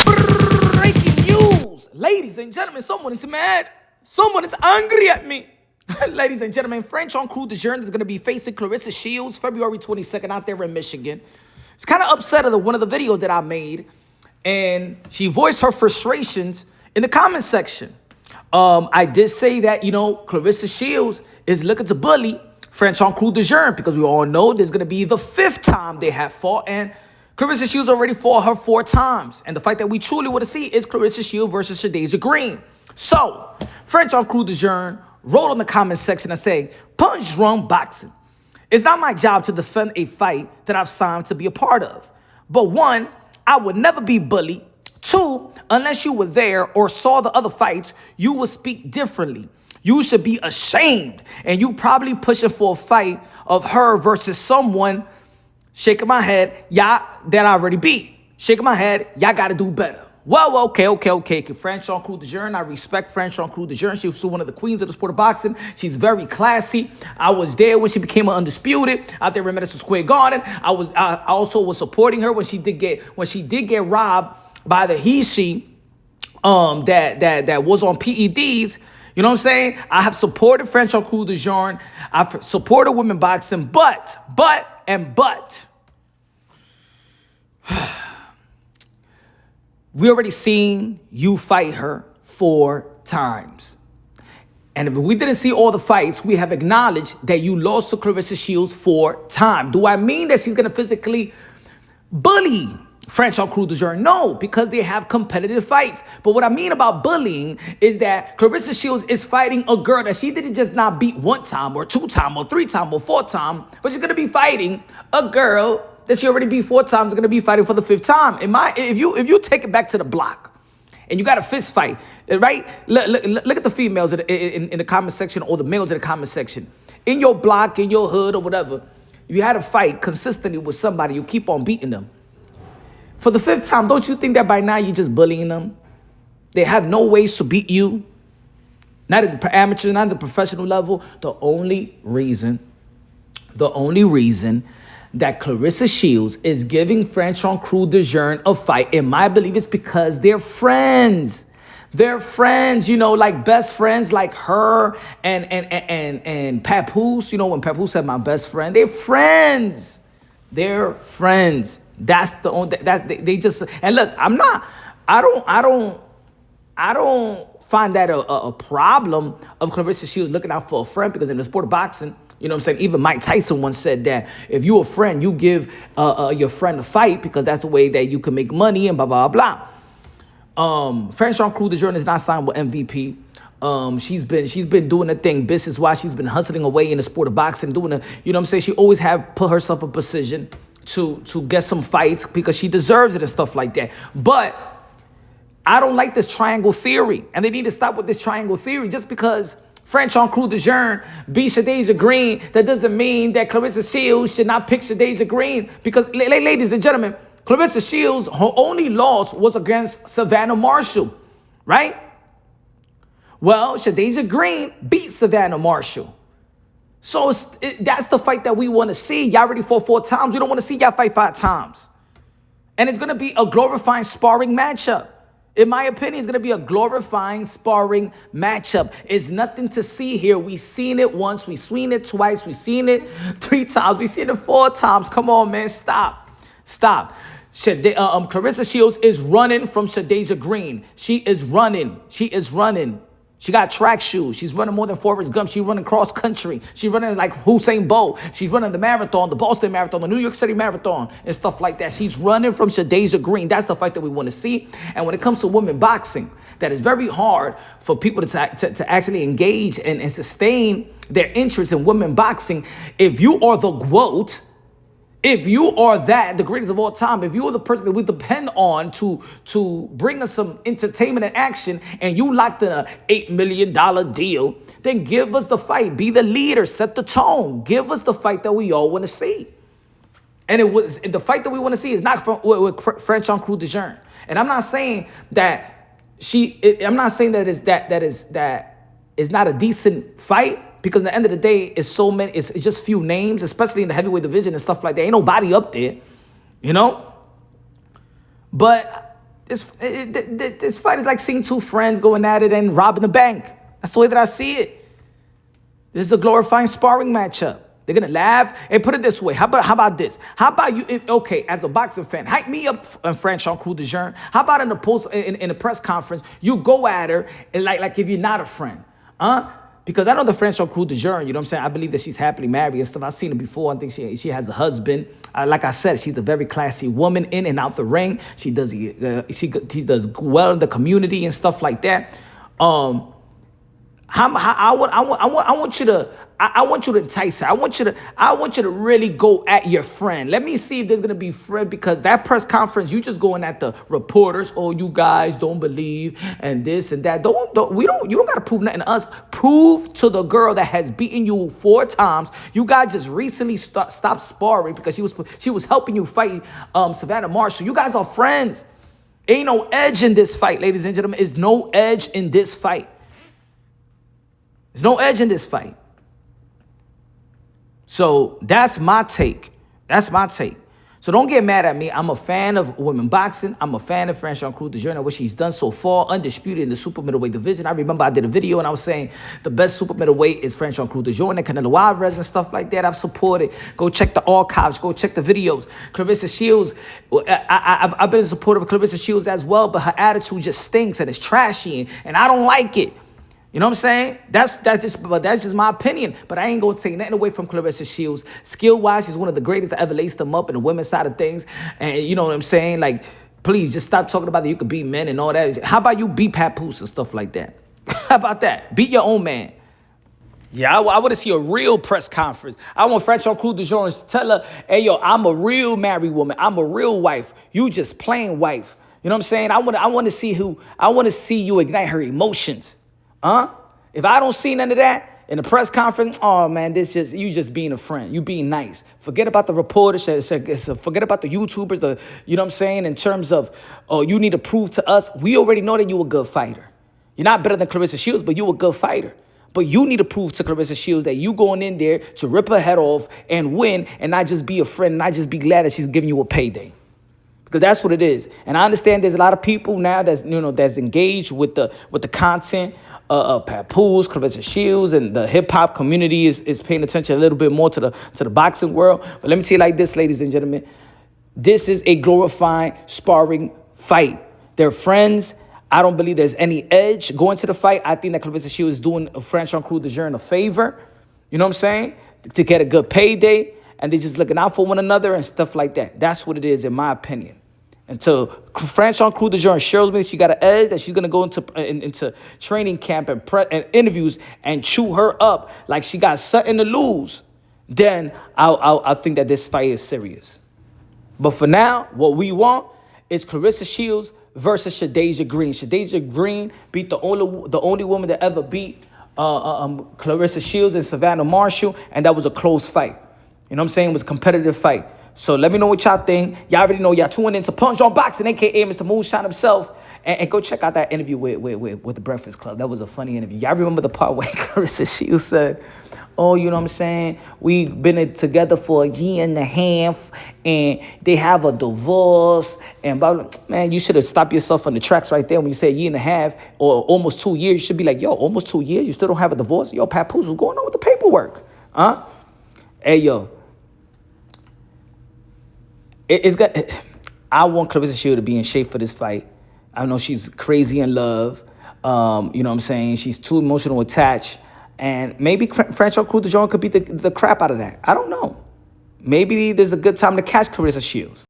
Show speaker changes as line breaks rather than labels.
Breaking news. Ladies and gentlemen, someone is mad. Someone is angry at me. Ladies and gentlemen, Franchon Crews-Dezurn is going to be facing Claressa Shields February 22nd out there in Michigan. It's kind of upset of one of the videos that I made, and she voiced her frustrations in the comment section. I did say that, Claressa Shields is looking to bully Franchon Crews-Dezurn because we all know there's going to be the 5th time they have fought, and Claressa Shields already fought her 4 times. And the fight that we truly want to see is Claressa Shields versus Shadaisa Green. So, Franchon Crews-Dezurn wrote on the comment section and say, Punsh run boxing. It's not my job to defend a fight that I've signed to be a part of. But 1, I would never be bullied. 2, unless you were there or saw the other fights, you would speak differently. You should be ashamed. And you probably pushing for a fight of her versus someone. Shaking my head, y'all that I already beat. Shaking my head, y'all got to do better. Well, okay. Franchon Crews-Dezurn, I respect Franchon Crews-Dezurn. She's one of the queens of the sport of boxing. She's very classy. I was there when she became an undisputed out there in Madison Square Garden. I also was supporting her when she did get robbed by the he-she that was on PEDs. You know what I'm saying? I have supported Franchon Crews-Dezurn. I've supported women boxing, but. We already seen you fight her 4 times. And if we didn't see all the fights, we have acknowledged that you lost to Claressa Shields 4 times. Do I mean that she's going to physically bully Franchon Crews-Dezurn? No, because they have competitive fights. But what I mean about bullying is that Claressa Shields is fighting a girl that she didn't just not beat 1 time or 2 times or 3 times or 4 times, but she's going to be fighting a girl that she already beat 4 times, is going to be fighting for the 5th time. If you take it back to the block and you got a fist fight, right? Look at the females in the comment section or the males in the comment section. In your block, in your hood or whatever, if you had a fight consistently with somebody, you keep on beating them. For the 5th time, don't you think that by now you're just bullying them? They have no ways to beat you. Not at the amateur, not at the professional level. The only reason that Claressa Shields is giving Franchon Crews-Dezurn a fight, in my belief, is because they're friends. They're friends, like best friends, like her and Papoose. When Papoose said my best friend, they're friends. They're friends. That's the only. They just. And look, I don't find that a problem of Claressa Shields looking out for a friend, because in the sport of boxing, you know what I'm saying? Even Mike Tyson once said that if you're a friend, you give your friend a fight because that's the way that you can make money and blah, blah, blah. Franchon Crews-Dezurn is not signed with MVP. She's been doing the thing business-wise. She's been hustling away in the sport of boxing, doing the, you know what I'm saying? She always have put herself in position to get some fights because she deserves it and stuff like that. But I don't like this triangle theory, and they need to stop with this triangle theory. Just because Franchon Crews-Dezurn beat Shadaisa Green, that doesn't mean that Claressa Shields should not pick Shadaisa Green. Because, ladies and gentlemen, Claressa Shields, her only loss was against Savannah Marshall, right? Well, Shadaisa Green beat Savannah Marshall. So that's the fight that we want to see. Y'all already fought 4 times. We don't want to see y'all fight 5 times. And it's going to be a glorifying sparring matchup. In my opinion, it's going to be a glorifying sparring matchup. It's nothing to see here. We've seen it once. We've seen it twice. We've seen it 3 times. We've seen it 4 times. Come on, man. Stop. Claressa Shields is running from Shadaisa Green. She is running. She got track shoes. She's running more than Forrest Gump. She's running cross country. She's running like Usain Bolt. She's running the marathon, the Boston Marathon, the New York City Marathon, and stuff like that. She's running from Shadaisa Green. That's the fight that we want to see. And when it comes to women boxing, that is very hard for people to actually engage and sustain their interest in women boxing. If you are the GOAT, if you are the greatest of all time, if you are the person that we depend on to bring us some entertainment and action, and you locked in a $8 million deal, then give us the fight. Be the leader. Set the tone. Give us the fight that we all want to see. And the fight that we want to see is not with Franchon Crews-Dezurn. And I'm not saying that is not a decent fight. Because at the end of the day, it's just few names, especially in the heavyweight division and stuff like that. Ain't nobody up there, But This fight is like seeing two friends going at it and robbing the bank. That's the way that I see it. This is a glorifying sparring matchup. They're gonna laugh. And put it this way: how about this? How about you? Okay, as a boxing fan, hype me up, Franchon Crews-Dezurn. How about in the press conference, you go at her and like if you're not a friend, huh? Because I know the Franchon Crews-Dezurn, you know what I'm saying? I believe that she's happily married and stuff. I've seen her before. I think she has a husband. Like I said, she's a very classy woman in and out the ring. She does well in the community and stuff like that. I want you to entice her. I want you to really go at your friend. Let me see if there's gonna be friend, because that press conference, you just going at the reporters. Oh, you guys don't believe and this and that. You don't gotta prove nothing to us. Prove to the girl that has beaten you 4 times. You guys just recently stopped sparring because she was helping you fight Savannah Marshall. You guys are friends. Ain't no edge in this fight, ladies and gentlemen. There's no edge in this fight. There's no edge in this fight. So that's my take. That's my take. So don't get mad at me. I'm a fan of women boxing. I'm a fan of Franchon Crews-Dezurn and what she's done so far, undisputed in the super middleweight division. I remember I did a video and I was saying the best super middleweight is Franchon Crews-Dezurn and Canelo Alvarez and stuff like that. I've supported. Go check the archives. Go check the videos. Claressa Shields, I've been a supporter of Claressa Shields as well, but her attitude just stinks and it's trashy and I don't like it. You know what I'm saying? That's just my opinion. But I ain't gonna take nothing away from Claressa Shields. Skill-wise, she's one of the greatest to ever lace them up in the women's side of things. And you know what I'm saying? Like, please just stop talking about that you could beat men and all that. How about you beat Papoose and stuff like that? How about that? Beat your own man. Yeah, I want to see a real press conference. I want Franchon Crews-Dezurn to tell her, hey, yo, I'm a real married woman. I'm a real wife. You just plain wife. You know what I'm saying? I want to see you ignite her emotions. Huh? If I don't see none of that in the press conference, oh man, you just being a friend. You being nice. Forget about the reporters. Forget about the YouTubers. You know what I'm saying? In terms of, oh, you need to prove to us. We already know that you a good fighter. You're not better than Claressa Shields, but you a good fighter. But you need to prove to Claressa Shields that you going in there to rip her head off and win, and not just be a friend, and not just be glad that she's giving you a payday. Because that's what it is. And I understand there's a lot of people now that's engaged with the content. Papoose, Claressa Shields, and the hip-hop community is paying attention a little bit more to the boxing world. But let me say it like this, ladies and gentlemen. This is a glorifying sparring fight. They're friends. I don't believe there's any edge going to the fight. I think that Claressa Shields is doing Franchon Crews-Dezurn a favor. You know what I'm saying? To get a good payday. And they're just looking out for one another and stuff like that. That's what it is, in my opinion. Until Franchon Crews-Dezurn shows me she got an edge, that she's going to go into training camp and interviews and chew her up like she got something to lose, then I'll think that this fight is serious. But for now, what we want is Claressa Shields versus Shadaisa Green. Shadaisa Green beat the only woman that ever beat Claressa Shields and Savannah Marshall, and that was a close fight. You know what I'm saying? It was a competitive fight. So let me know what y'all think. Y'all already know y'all tuning into Punch on Boxing, a.k.a. Mr. Moonshine himself. And go check out that interview with the Breakfast Club. That was a funny interview. Y'all remember the part where Claressa Shields said, oh, you know what I'm saying? We've been together for 1.5 years, and they have a divorce. And blah, blah. Man, you should have stopped yourself on the tracks right there when you said 1.5 years or almost 2 years. You should be like, yo, almost 2 years? You still don't have a divorce? Yo, Papoose, what's going on with the paperwork? Huh? Hey, yo. It's good. I want Claressa Shields to be in shape for this fight. I know she's crazy in love. You know what I'm saying? She's too emotional attached. And maybe Franchon Crews-Dezurn could beat the crap out of that. I don't know. Maybe there's a good time to catch Claressa Shields.